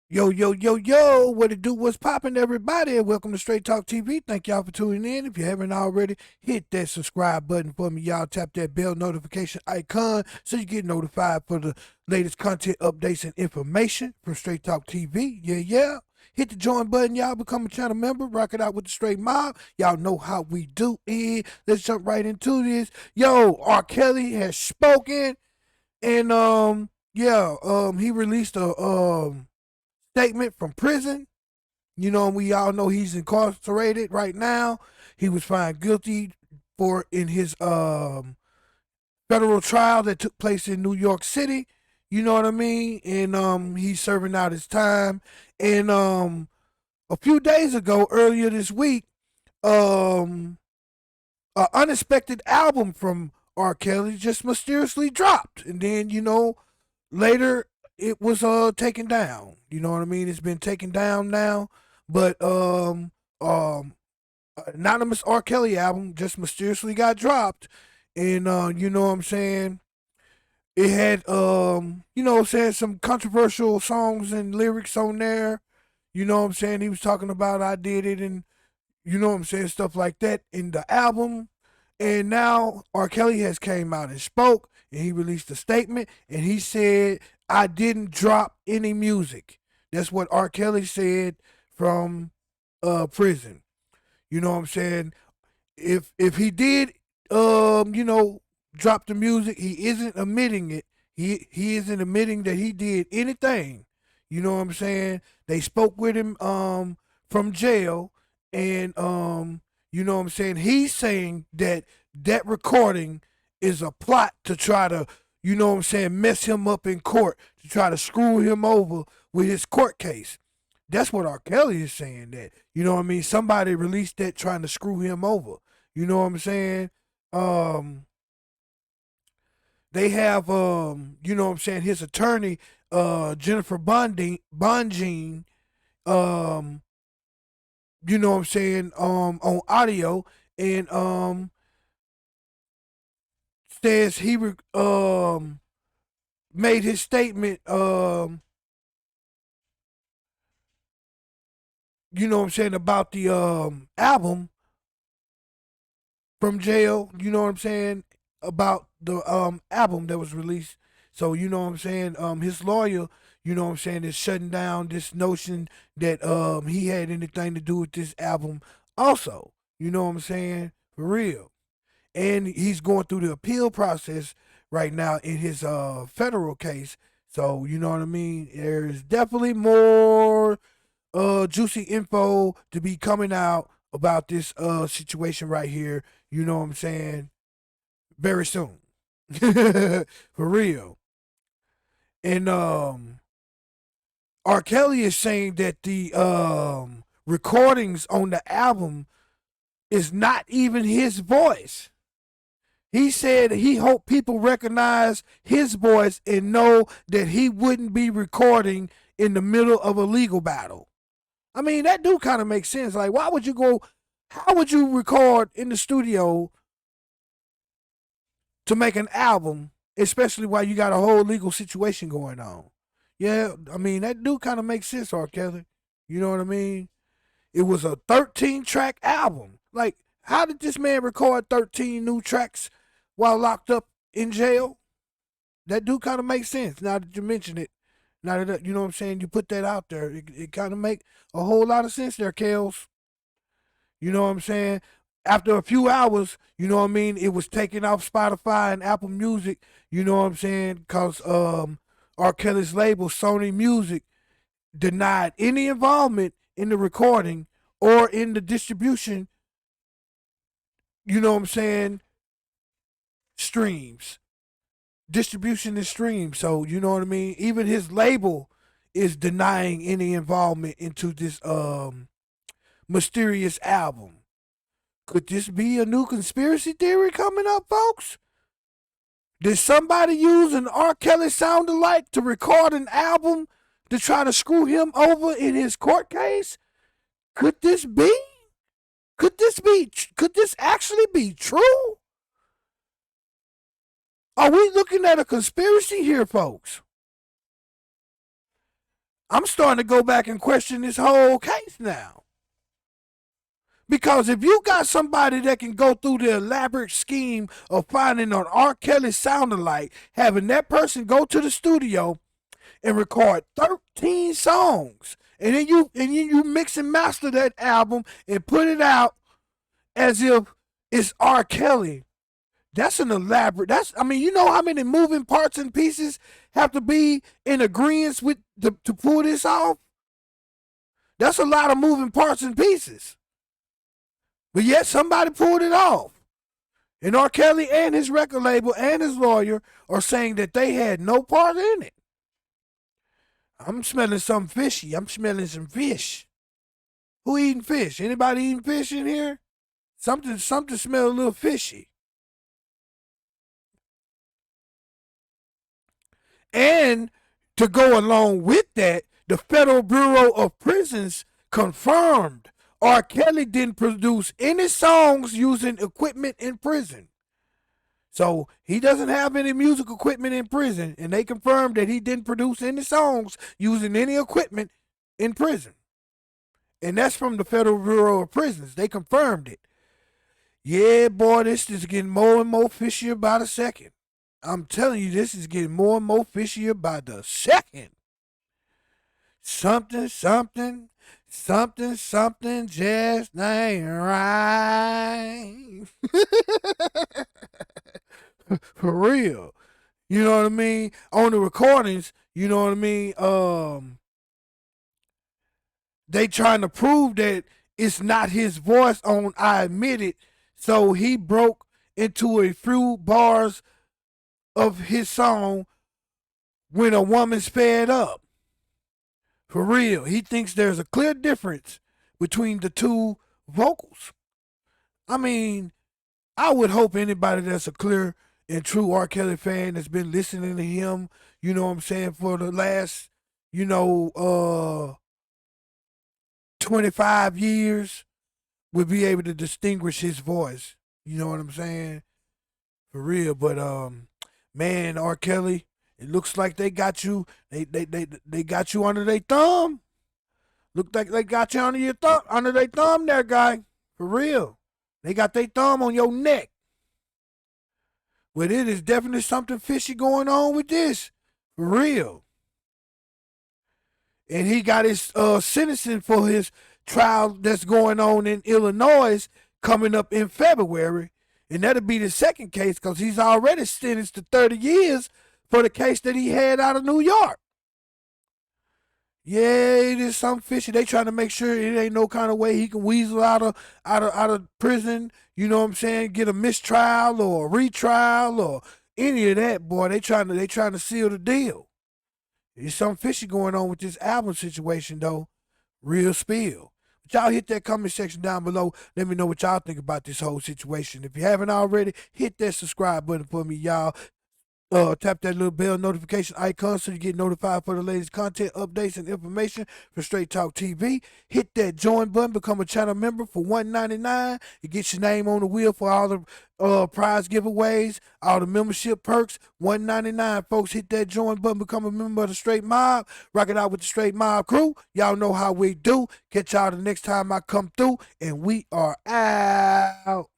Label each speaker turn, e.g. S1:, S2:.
S1: Yo, yo, yo, yo, what it do, what's poppin', everybody, and welcome to Straight Talk TV. Thank y'all for tuning in. If you haven't already, hit that subscribe button for me, y'all. Tap that bell notification icon so you get notified for the latest content updates and information from Straight Talk TV. Yeah, yeah. Hit the join button, y'all. Become a channel member. Rock it out with the Straight Mob. Y'all know how we do it. Let's jump right into this. Yo, R. Kelly has spoken, and he released a statement from prison. You know, we all know he's incarcerated right now. He was found guilty for in his federal trial that took place in New York City. You know what I mean? And he's serving out his time. And a few days ago, earlier this week, um an unexpected album from R. Kelly just mysteriously dropped. And then, later it was taken down. You know what I mean? It's been taken down now. But um anonymous R. Kelly album just mysteriously got dropped. And you know what I'm saying? It had saying some controversial songs and lyrics on there. You know what I'm saying? He was talking about I did it and you know what I'm saying, stuff like that in the album. And now R. Kelly has came out and spoke, and he released a statement, and he said, "I didn't drop any music." That's what R. Kelly said from prison. You know what I'm saying? If he did, drop the music, he isn't admitting it. He isn't admitting that he did anything. You know what I'm saying? They spoke with him from jail, and you know what I'm saying? He's saying that that recording is a plot to try to, you know what I'm saying, mess him up in court, to try to screw him over with his court case. That's what R. Kelly is saying, that, you know what I mean? Somebody released that trying to screw him over. You know what I'm saying? Um, they have you know what I'm saying, his attorney, Jennifer Bonjean, um, you know what I'm saying, on audio, and says he made his statement, you know what I'm saying, about the album from jail, you know what I'm saying, about the album that was released. So, you know what I'm saying, his lawyer, you know what I'm saying, is shutting down this notion that he had anything to do with this album also. You know what I'm saying? For real. And he's going through the appeal process right now in his federal case. So, you know what I mean? There's definitely more juicy info to be coming out about this situation right here. You know what I'm saying? Very soon. For real. And R. Kelly is saying that the recordings on the album is not even his voice. He said he hoped people recognize his voice and know that he wouldn't be recording in the middle of a legal battle. I mean, that do kind of make sense. Like, why would you go? How would you record in the studio to make an album, especially while you got a whole legal situation going on? Yeah, I mean, that do kind of make sense, R. Kelly. You know what I mean? It was a 13-track album. Like, how did this man record 13 new tracks while locked up in jail? That do kind of make sense now that you mention it. Now that, you know what I'm saying, you put that out there, it kind of make a whole lot of sense there, Kels. You know what I'm saying? After a few hours, you know what I mean, it was taken off Spotify and Apple Music, you know what I'm saying, because R. Kelly's label, Sony Music, denied any involvement in the recording or in the distribution, you know what I'm saying, streams. Distribution and streams. So, you know what I mean? Even his label is denying any involvement into this mysterious album. Could this be a new conspiracy theory coming up, folks? Did somebody use an R. Kelly sound alike to record an album to try to screw him over in his court case? Could this be? Could this be? Could this actually be true? Are we looking at a conspiracy here, folks? I'm starting to go back and question this whole case now. Because if you got somebody that can go through the elaborate scheme of finding an R. Kelly sound-alike, having that person go to the studio and record 13 songs, and then you mix and master that album and put it out as if it's R. Kelly. That's an elaborate. I mean, you know how many moving parts and pieces have to be in agreement with to pull this off? That's a lot of moving parts and pieces. But yet somebody pulled it off. And R. Kelly and his record label and his lawyer are saying that they had no part in it. I'm smelling something fishy. I'm smelling some fish. Who eating fish? Anybody eating fish in here? Something smell a little fishy. And to go along with that, the Federal Bureau of Prisons confirmed R. Kelly didn't produce any songs using equipment in prison. So he doesn't have any music equipment in prison, and they confirmed that he didn't produce any songs using any equipment in prison. And that's from the Federal Bureau of Prisons. They confirmed it. Yeah, boy, this is getting more and more fishier by the second. I'm telling you, this is getting more and more fishier by the second. Something just ain't right. For real. You know what I mean? On the recordings, you know what I mean? They trying to prove that it's not his voice on I Admit It. So he broke into a few bars of his song when a woman sped up. For real. He thinks there's a clear difference between the two vocals. I mean, I would hope anybody that's a clear and true R. Kelly fan that's been listening to him, you know what I'm saying, for the last, 25 years would be able to distinguish his voice. You know what I'm saying? For real. But man, R. Kelly, it looks like they got you. They got you under their thumb. Look like they got you under their thumb there, guy. For real. They got their thumb on your neck. But it is definitely something fishy going on with this. For real. And he got his sentencing for his trial that's going on in Illinois coming up in February. And that'll be the second case because he's already sentenced to 30 years for the case that he had out of New York. Yeah, it is something fishy. They trying to make sure it ain't no kind of way he can weasel out of prison. You know what I'm saying? Get a mistrial or a retrial or any of that, boy. They trying to seal the deal. There's something fishy going on with this album situation though. Real spill. But y'all hit that comment section down below. Let me know what y'all think about this whole situation. If you haven't already, hit that subscribe button for me, y'all. Tap that little bell notification icon so you get notified for the latest content, updates, and information for Straight Talk TV. Hit that join button, become a channel member for $1.99. It gets your name on the wheel for all the prize giveaways, all the membership perks. $1.99, folks. Hit that join button, become a member of the Straight Mob. Rock it out with the Straight Mob crew. Y'all know how we do. Catch y'all the next time I come through, and we are out.